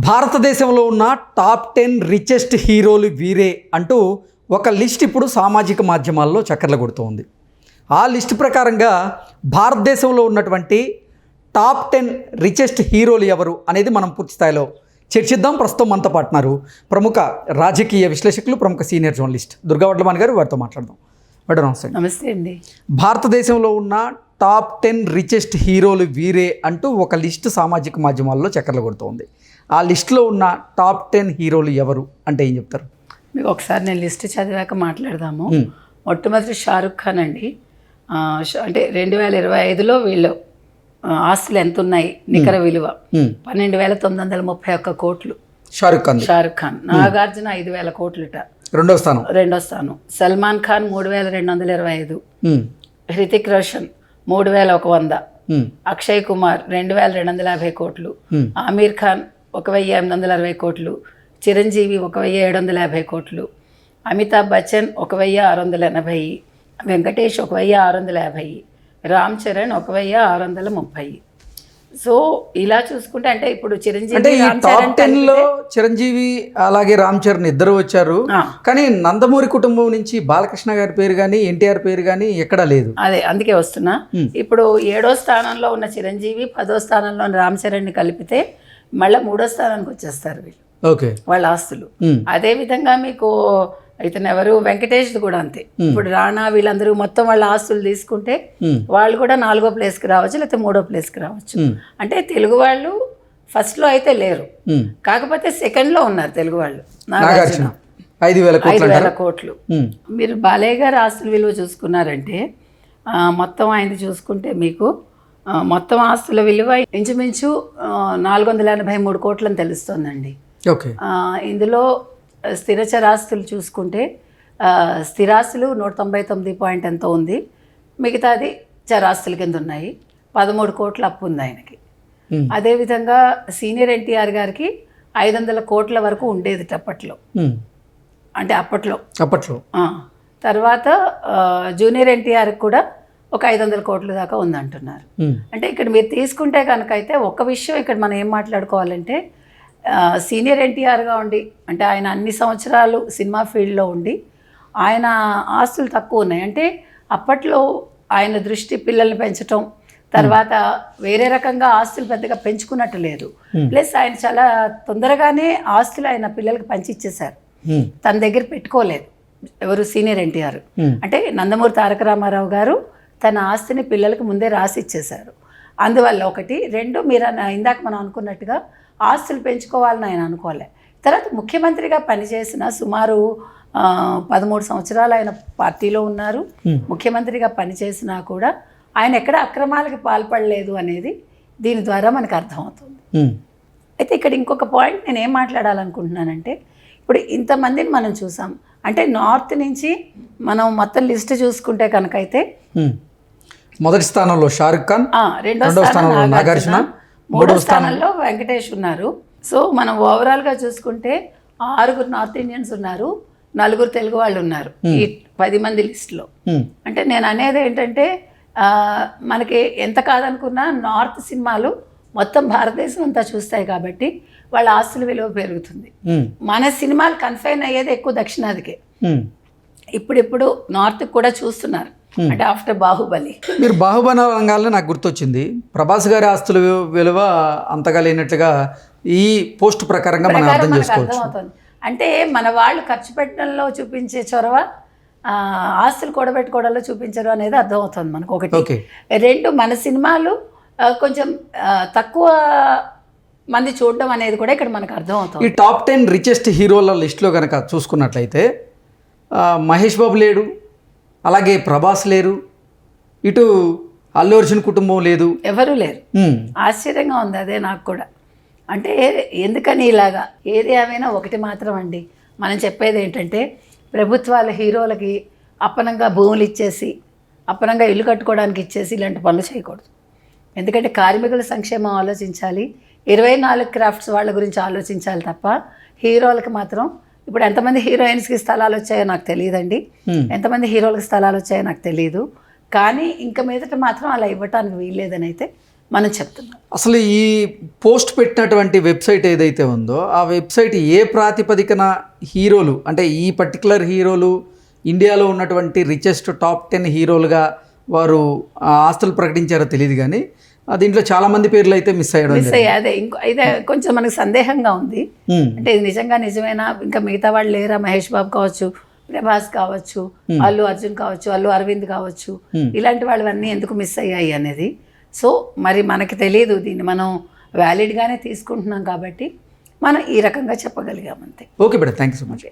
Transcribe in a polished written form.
భారతదేశంలో ఉన్న top 10 richest హీరోలు వీరే అంటూ ఒక లిస్ట్ ఇప్పుడు సామాజిక మాధ్యమాల్లో చక్కర్లు కొడుతోంది. ఆ లిస్ట్ ప్రకారంగా భారతదేశంలో ఉన్నటువంటి టాప్ 10 రిచెస్ట్ హీరోలు ఎవరు అనేది మనం పూర్తి స్థాయిలో చర్చిద్దాం. ప్రస్తుతం మనతో పాటున్నారు ప్రముఖ రాజకీయ విశ్లేషకులు, ప్రముఖ సీనియర్ జర్నలిస్ట్ దుర్గా వడ్లమాన్ గారు. వారితో మాట్లాడదాం. మేడం నమస్తే. నమస్తే అండి. భారతదేశంలో ఉన్న టాప్ 10 రిచెస్ట్ హీరోలు వీరే అంటూ ఒక లిస్ట్ సామాజిక మాధ్యమాల్లో చక్కర్లు కొడుతోంది. ఆ లిస్టులో ఉన్న టాప్ 10 హీరోలు ఎవరు అంటే ఏం చెప్తారు? మీకు ఒకసారి నేను లిస్ట్ చదివాక మాట్లాడదాము. మొట్టమొదటి షారుఖ్ ఖాన్ అండి. అంటే 2025లో వీళ్ళు ఆస్తులు ఎంత ఉన్నాయి, నికర విలువ 12,931 కోట్లు. షారుఖ్ ఖాన్. నాగార్జున 5,000 కోట్లుట, రెండో స్థానం. సల్మాన్ ఖాన్ 3,225. హృతిక్ రోషన్ 3,100. అక్షయ్ కుమార్ 2,250 కోట్లు. ఆమీర్ ఖాన్ 1,860 కోట్లు. చిరంజీవి 1,750 కోట్లు. అమితాబ్ బచ్చన్ 1,680. వెంకటేష్ 1,650. రామ్ చరణ్ 1,630. సో ఇలా చూసుకుంటే అంటే ఇప్పుడు చిరంజీవి అలాగే రామ్ చరణ్ ఇద్దరు వచ్చారు, కానీ నందమూరి కుటుంబం నుంచి బాలకృష్ణ గారి పేరు కానీ ఎన్టీఆర్ పేరు కానీ ఎక్కడా లేదు. అదే అందుకే వస్తున్నా. ఇప్పుడు 7వ స్థానంలో ఉన్న చిరంజీవి 10వ స్థానంలో ఉన్న రామ్ చరణ్ని కలిపితే మళ్ళీ 3వ స్థానానికి వచ్చేస్తారు వీళ్ళు. ఓకే, వాళ్ళ ఆస్తులు. అదే విధంగా మీకు ఇతను ఎవరు, వెంకటేష్ కూడా అంతే. ఇప్పుడు రాణా వీళ్ళందరూ మొత్తం వాళ్ళ ఆస్తులు తీసుకుంటే వాళ్ళు కూడా 4వ ప్లేస్కి రావచ్చు, లేకపోతే 3వ ప్లేస్కి రావచ్చు. అంటే తెలుగు వాళ్ళు ఫస్ట్లో అయితే లేరు, కాకపోతే సెకండ్లో ఉన్నారు తెలుగు వాళ్ళు. నాగార్జున 5,000 కోట్లు. మీరు బాలయ్య గారి ఆస్తుల విలువ చూసుకున్నారంటే మొత్తం ఆయనది చూసుకుంటే మీకు మొత్తం ఆస్తుల విలువ ఇంచుమించు 483 కోట్లని తెలుస్తోందండి. ఓకే. ఇందులో స్థిరచరాస్తులు చూసుకుంటే స్థిరాస్తులు 199 పాయింట్ ఎంతో ఉంది, మిగతాది చరాస్తుల కింద ఉన్నాయి. 13 కోట్ల అప్పు ఉంది ఆయనకి. అదేవిధంగా సీనియర్ ఎన్టీఆర్ గారికి 500 కోట్ల వరకు ఉండేది అప్పట్లో, అంటే అప్పట్లో. తర్వాత జూనియర్ ఎన్టీఆర్ కూడా ఒక 500 కోట్ల దాకా ఉందంటున్నారు. అంటే ఇక్కడ మీరు తీసుకుంటే కనుక అయితే ఒక విషయం ఇక్కడ మనం ఏం మాట్లాడుకోవాలంటే, సీనియర్ ఎన్టీఆర్గా ఉండి అంటే ఆయన అన్ని సంవత్సరాలు సినిమా ఫీల్డ్లో ఉండి ఆయన ఆస్తులు తక్కువ ఉన్నాయి. అంటే అప్పట్లో ఆయన దృష్టి పిల్లల్ని పెంచటం, తర్వాత వేరే రకంగా ఆస్తులు పెద్దగా పెంచుకున్నట్టు లేదు. ప్లస్ ఆయన చాలా తొందరగానే ఆస్తులు ఆయన పిల్లలకి పంచిచ్చేశారు, తన దగ్గర పెట్టుకోలేదు ఎవరు, సీనియర్ ఎన్టీఆర్. అంటే నందమూరి తారక రామారావు గారు తన ఆస్తిని పిల్లలకి ముందే రాసి ఇచ్చేశారు. అందువల్ల ఒకటి. రెండు, మీరు ఇందాక మనం అనుకున్నట్టుగా ఆస్తులు పెంచుకోవాలని ఆయన అనుకోలే. తర్వాత ముఖ్యమంత్రిగా పనిచేసిన సుమారు 13 సంవత్సరాలు ఆయన పార్టీలో ఉన్నారు. ముఖ్యమంత్రిగా పనిచేసినా కూడా ఆయన ఎక్కడ అక్రమాలకు పాల్పడలేదు అనేది దీని ద్వారా మనకు అర్థమవుతుంది. అయితే ఇక్కడ ఇంకొక పాయింట్ నేను ఏం మాట్లాడాలనుకుంటున్నానంటే, ఇప్పుడు ఇంతమందిని మనం చూసాం అంటే నార్త్ నుంచి మనం మొత్తం లిస్ట్ చూసుకుంటే కనుక అయితే మొదటి స్థానంలో షారుఖ్ ఖాన్, రెండో స్థానంలో నాగార్జున, 3వ స్థానంలో వెంకటేష్ ఉన్నారు. సో మనం ఓవరాల్గా చూసుకుంటే 6 నార్త్ ఇండియన్స్ ఉన్నారు, 4 తెలుగు వాళ్ళు ఉన్నారు ఈ 10 మంది లిస్టులో. అంటే నేను అనేది ఏంటంటే, మనకి ఎంత కాదనుకున్నా నార్త్ సినిమాలు మొత్తం భారతదేశం అంతా చూస్తాయి కాబట్టి వాళ్ళ ఆస్తుల విలువ పెరుగుతుంది. మన సినిమాలు కన్ఫైన్ అయ్యేది ఎక్కువ దక్షిణాదికే. ఇప్పుడు నార్త్కి కూడా చూస్తున్నారు, అంటే ఆఫ్టర్ బాహుబలి. మీరు బాహుబలి రంగాల్లో నాకు గుర్తొచ్చింది, ప్రభాస్ గారి ఆస్తుల విలువ అంతగా లేనట్లుగా ఈ పోస్ట్ ప్రకారంగా మనం అర్థం చేసుకోవచ్చు. అంటే మన వాళ్ళు ఖర్చు పెట్టడంలో చూపించే చొరవ ఆస్తులు కూడబెట్టుకోవడంలో చూపించడం అనేది అర్థమవుతుంది మనకు. ఒకటి. రెండు, మన సినిమాలు కొంచెం తక్కువ మంది చూడడం అనేది కూడా ఇక్కడ మనకు అర్థమవుతుంది. ఈ టాప్ 10 రిచెస్ట్ హీరోల లిస్టులో కనుక చూసుకున్నట్లయితే మహేష్ బాబు లేడు, అలాగే ప్రభాస్ లేరు, ఇటు అల్లు అర్జున్ కుటుంబం లేదు, ఎవరు లేరు. ఆశ్చర్యంగా ఉంది అదే నాకు కూడా. అంటే ఎందుకని ఇలాగా? ఏది ఏమైనా ఒకటి మాత్రం అండి, మనం చెప్పేది ఏంటంటే, ప్రభుత్వాల హీరోలకి అప్పనంగా భూములు ఇచ్చేసి అప్పనంగా ఇల్లు కట్టుకోవడానికి ఇచ్చేసి ఇలాంటి పనులు చేయకూడదు. ఎందుకంటే కార్మికుల సంక్షేమం ఆలోచించాలి, 24 క్రాఫ్ట్స్ వాళ్ళ గురించి ఆలోచించాలి తప్ప హీరోలకు మాత్రం. ఇప్పుడు ఎంతమంది హీరోయిన్స్కి స్థలాలు వచ్చాయో నాకు తెలియదండి, ఎంతమంది హీరోలకు స్థలాలు వచ్చాయో నాకు తెలియదు. కానీ ఇంక మీదట మాత్రం అలా ఇవ్వటానికి వీల్లేదని అయితే మనం చెప్తున్నాం. అసలు ఈ పోస్ట్ పెట్టినటువంటి వెబ్సైట్ ఏదైతే ఉందో ఆ వెబ్సైట్ ఏ ప్రాతిపదికన హీరోలు అంటే ఈ పర్టికులర్ హీరోలు ఇండియాలో ఉన్నటువంటి రిచెస్ట్ టాప్ 10 హీరోలుగా వారు ఆస్తులు ప్రకటించారో తెలియదు, కానీ దీంట్లో చాలామంది పేర్లు అయితే మిస్ అయ్యడం అదే ఇదే కొంచెం మనకు సందేహంగా ఉంది. అంటే ఇది నిజమేనా, ఇంకా మిగతా వాళ్ళు లేరా, మహేష్ బాబు కావచ్చు, ప్రభాస్ కావచ్చు, అల్లు అర్జున్ కావచ్చు, అల్లు అరవింద్ కావచ్చు, ఇలాంటి వాళ్ళవన్నీ ఎందుకు మిస్ అయ్యాయి అనేది. సో మరి మనకి తెలియదు, దీన్ని మనం వ్యాలిడ్గానే తీసుకుంటున్నాం కాబట్టి మనం ఈ రకంగా చెప్పగలిగాం అంతే. Okay madam, thank you so much.